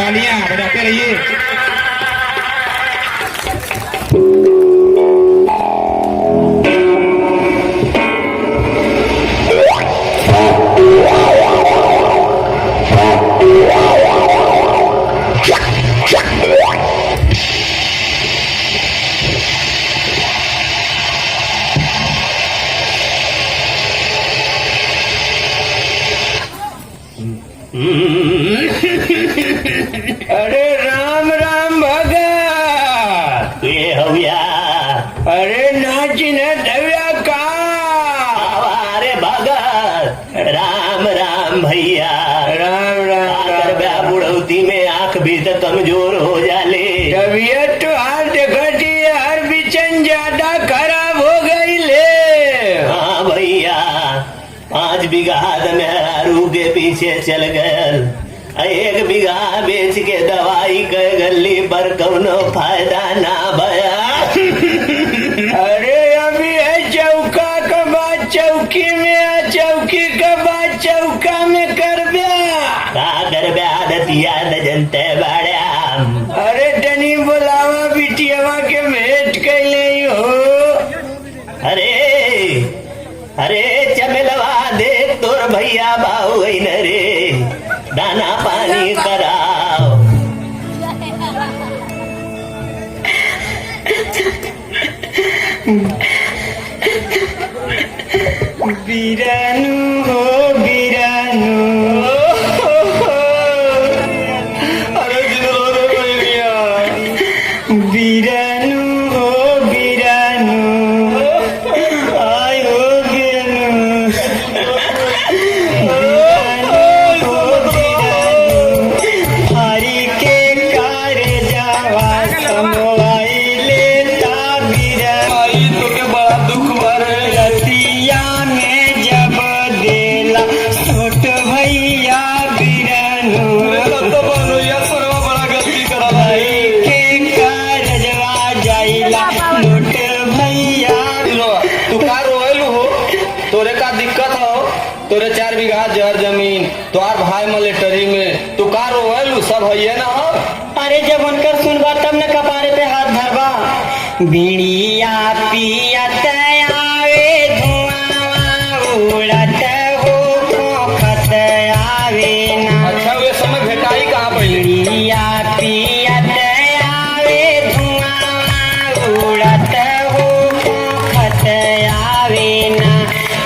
तालियां बजाते रहिए। अरे राम राम भगत ये हव्या अरे नाचीने धव्या का अरे भगत राम राम भैया राम राम आकर ब्या बुढ़ौती में आंख भी तो कमजोर हो जाले। तबीयत तो हाल देखती है हर बिचन ज्यादा खराब हो गई ले। हाँ भैया 5 बीघा मेहरू के पीछे चल गए। 1 बीघा बेच के दवाई के गली पर कौनो फायदा ना भया। अरे अभी है चौका का बात चौकी में है, चौकी का बात चौका में कर ब्या का कर ब्या दतिया न जनते बाड़या। अरे तनी बुलावा बिटियावा के भेंट कैले हो। अरे अरे चमेलवा देख तोर भैया बाऊ न रे दाना पानी कराओ। बीरानू हो बीरानू अरे बीरानू हो बीरानू आय हो बीरानू हरी के कार्य जावा समवाइले ता बीराई तो के बड़ा दुख भर रतिया में जब देला छोट भैया बीरानू तो बनोया सरवा बड़ा गलती करा भाई के कारजवा जाइला छोट भैया। तू का रोएलू हो? तोरे का दिक्कत हो? तोरे 4 बीघा जर जमीन तोहार भाई मिलिट्री में तू का रोएलू? सब है ना हो? अरे जब उनकर सुनबा तब न कपारे पे हाथ धरबा। बीड़िया पियत आवे धुआं उड़त हो खोखत आवे ना। अच्छा वे समय भेटाई कहाँ पहले? बीड़िया पियत आवे धुआं उड़त हो खोखत आवे ना।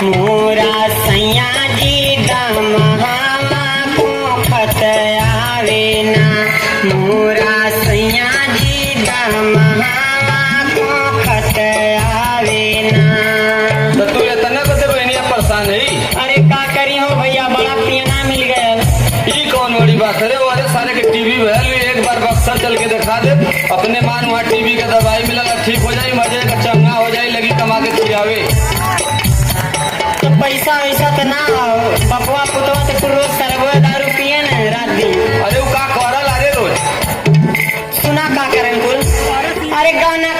मोरा सैया जी दमहावा खोखत आवे ना। मोरा सैया जी दमहावा खोखत आवे ना। तो तू इतना कैसे बहनिया परेशान है? अरे का करी हो भैया बड़ा पियना मिल गया। ये कौन बड़ी बात है? वाले सारे के टीवी भैल एक बार बक्सर चल के दिखा दे अपने मान वहाँ टीवी का दवाई मिला ठीक हो जाए मजे का चंगा हो जाए लगी कमा के खियावे। तो पैसा वैसा तो ना हो बपवा पुतवा तो कुल रोज सरबो दारू पिए न रात दिन। अरे वो का करल अरे रोज सुना का करें कुल? अरे गाना